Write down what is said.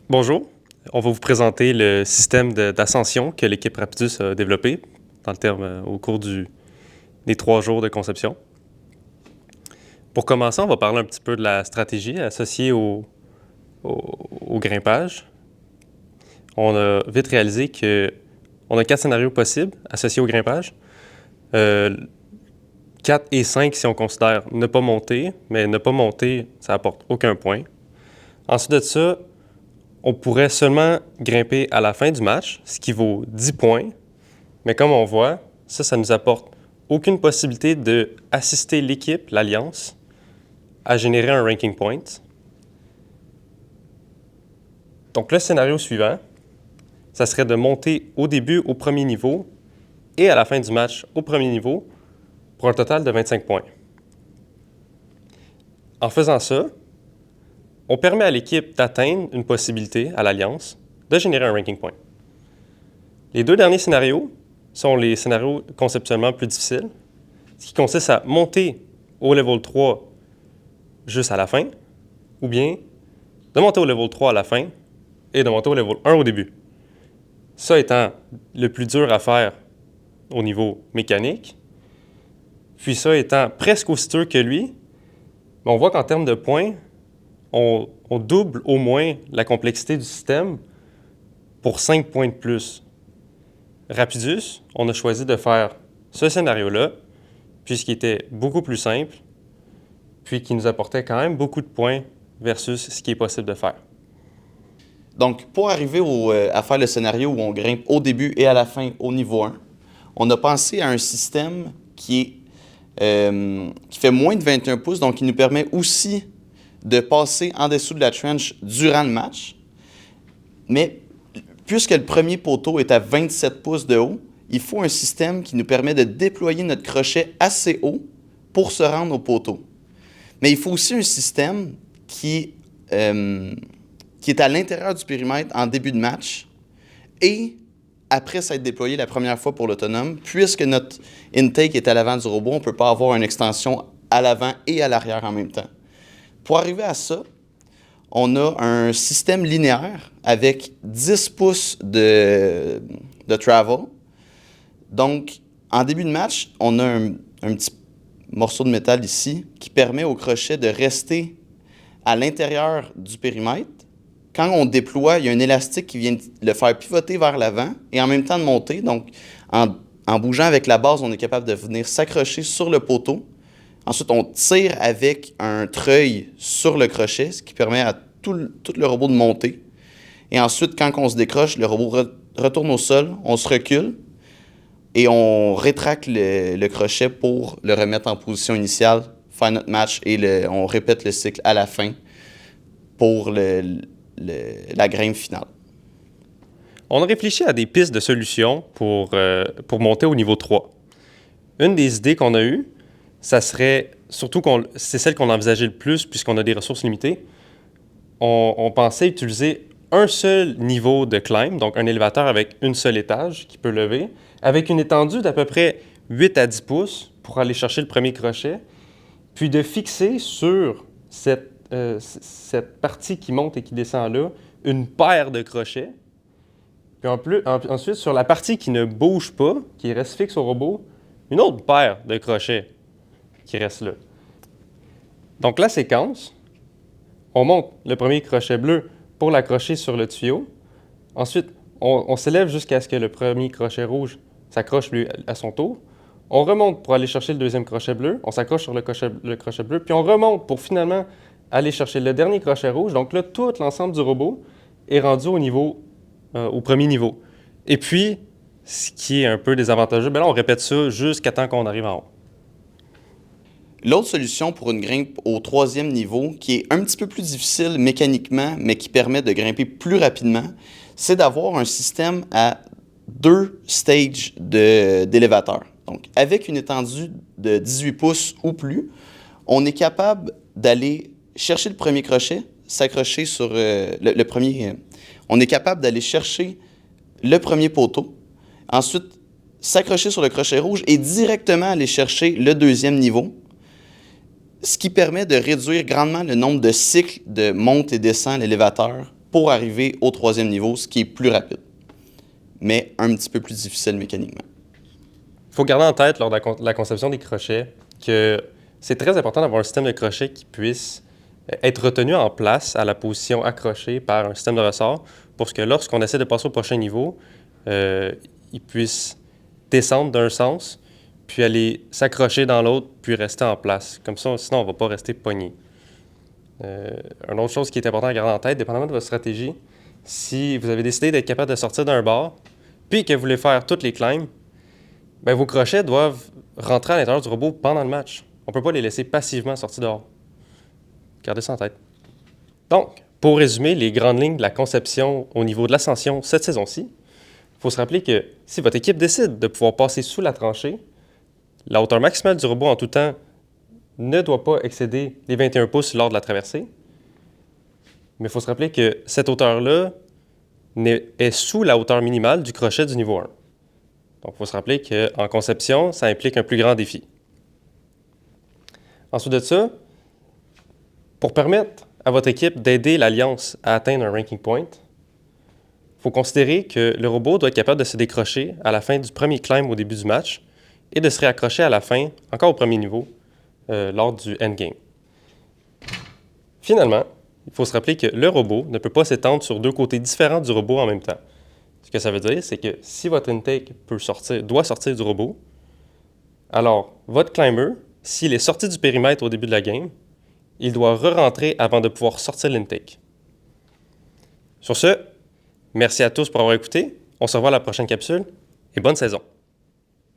Bonjour, on va vous présenter le système d'ascension que l'équipe Rapidus a développé au cours des 3 jours de conception. Pour commencer, on va parler un petit peu de la stratégie associée au grimpage. On a vite réalisé qu'on a 4 scénarios possibles associés au grimpage. 4 et 5 si on considère ne pas monter, mais ne pas monter, ça apporte aucun point. Ensuite de ça, on pourrait seulement grimper à la fin du match, ce qui vaut 10 points. Mais comme on voit, ça nous apporte aucune possibilité d'assister l'équipe, l'Alliance, à générer un ranking point. Donc le scénario suivant, ça serait de monter au début au premier niveau et à la fin du match au premier niveau pour un total de 25 points. En faisant ça, on permet à l'équipe d'atteindre une possibilité à l'Alliance de générer un ranking point. Les 2 derniers scénarios sont les scénarios conceptuellement plus difficiles, ce qui consiste à monter au level 3 juste à la fin, ou bien de monter au level 3 à la fin et de monter au level 1 au début. Ça étant le plus dur à faire au niveau mécanique, puis ça étant presque aussi dur que lui, mais on voit qu'en termes de points, on double au moins la complexité du système pour 5 points de plus. Rapidus, on a choisi de faire ce scénario-là, puisqu'il était beaucoup plus simple, puis qui nous apportait quand même beaucoup de points versus ce qui est possible de faire. Donc, pour arriver à faire le scénario où on grimpe au début et à la fin au niveau 1, on a pensé à un système qui fait moins de 21 pouces, donc qui nous permet aussi de passer en dessous de la trench durant le match. Mais puisque le premier poteau est à 27 pouces de haut, il faut un système qui nous permet de déployer notre crochet assez haut pour se rendre au poteau. Mais il faut aussi un système qui est à l'intérieur du périmètre en début de match et après s'être déployé la première fois pour l'autonome. Puisque notre intake est à l'avant du robot, on ne peut pas avoir une extension à l'avant et à l'arrière en même temps. Pour arriver à ça, on a un système linéaire avec 10 pouces de travel. Donc, en début de match, on a un petit morceau de métal ici qui permet au crochet de rester à l'intérieur du périmètre. Quand on déploie, il y a un élastique qui vient le faire pivoter vers l'avant et en même temps de monter. Donc, en bougeant avec la base, on est capable de venir s'accrocher sur le poteau. Ensuite, on tire avec un treuil sur le crochet, ce qui permet à tout le robot de monter. Et ensuite, quand on se décroche, le robot retourne au sol, on se recule et on rétracte le crochet pour le remettre en position initiale, faire notre match et on répète le cycle à la fin pour la grimpe finale. On a réfléchi à des pistes de solutions pour monter au niveau 3. Une des idées qu'on a eues, ça serait, surtout c'est celle qu'on envisageait le plus puisqu'on a des ressources limitées, on pensait utiliser un seul niveau de climb, donc un élévateur avec une seule étage qui peut lever, avec une étendue d'à peu près 8 à 10 pouces pour aller chercher le premier crochet, puis de fixer sur cette partie qui monte et qui descend là, une paire de crochets. Puis ensuite, sur la partie qui ne bouge pas, qui reste fixe au robot, une autre paire de crochets qui reste là. Donc la séquence, on monte le premier crochet bleu pour l'accrocher sur le tuyau. Ensuite, on s'élève jusqu'à ce que le premier crochet rouge s'accroche lui à son tour. On remonte pour aller chercher le deuxième crochet bleu. On s'accroche sur le crochet bleu. Puis on remonte pour finalement aller chercher le dernier crochet rouge. Donc là, tout l'ensemble du robot est rendu au premier niveau. Et puis, ce qui est un peu désavantageux, bien là, on répète ça jusqu'à temps qu'on arrive en haut. L'autre solution pour une grimpe au 3e niveau, qui est un petit peu plus difficile mécaniquement, mais qui permet de grimper plus rapidement, c'est d'avoir un système à 2 stages d'élévateur. Donc, avec une étendue de 18 pouces ou plus, on est capable d'aller chercher le premier crochet, s'accrocher sur le premier. On est capable d'aller chercher le premier poteau, ensuite s'accrocher sur le crochet rouge et directement aller chercher le 2e niveau, ce qui permet de réduire grandement le nombre de cycles de monte et descend l'élévateur pour arriver au 3e niveau, ce qui est plus rapide, mais un petit peu plus difficile mécaniquement. Il faut garder en tête lors de la conception des crochets que c'est très important d'avoir un système de crochet qui puisse être retenu en place à la position accrochée par un système de ressort pour que lorsqu'on essaie de passer au prochain niveau, il puisse descendre d'un sens, puis aller s'accrocher dans l'autre, puis rester en place. Comme ça, sinon, on ne va pas rester pogné. Une autre chose qui est importante à garder en tête, dépendamment de votre stratégie, si vous avez décidé d'être capable de sortir d'un bar, puis que vous voulez faire toutes les climbs, bien, vos crochets doivent rentrer à l'intérieur du robot pendant le match. On ne peut pas les laisser passivement sortir dehors. Gardez ça en tête. Donc, pour résumer les grandes lignes de la conception au niveau de l'ascension cette saison-ci, il faut se rappeler que si votre équipe décide de pouvoir passer sous la tranchée, la hauteur maximale du robot en tout temps ne doit pas excéder les 21 pouces lors de la traversée. Mais il faut se rappeler que cette hauteur-là est sous la hauteur minimale du crochet du niveau 1. Donc, il faut se rappeler qu'en conception, ça implique un plus grand défi. Ensuite de ça, pour permettre à votre équipe d'aider l'Alliance à atteindre un ranking point, il faut considérer que le robot doit être capable de se décrocher à la fin du premier climb au début du match et de se réaccrocher à la fin, encore au premier niveau, lors du endgame. Finalement, il faut se rappeler que le robot ne peut pas s'étendre sur 2 côtés différents du robot en même temps. Ce que ça veut dire, c'est que si votre intake doit sortir du robot, alors votre climber, s'il est sorti du périmètre au début de la game, il doit re-rentrer avant de pouvoir sortir l'intake. Sur ce, merci à tous pour avoir écouté. On se revoit à la prochaine capsule et bonne saison!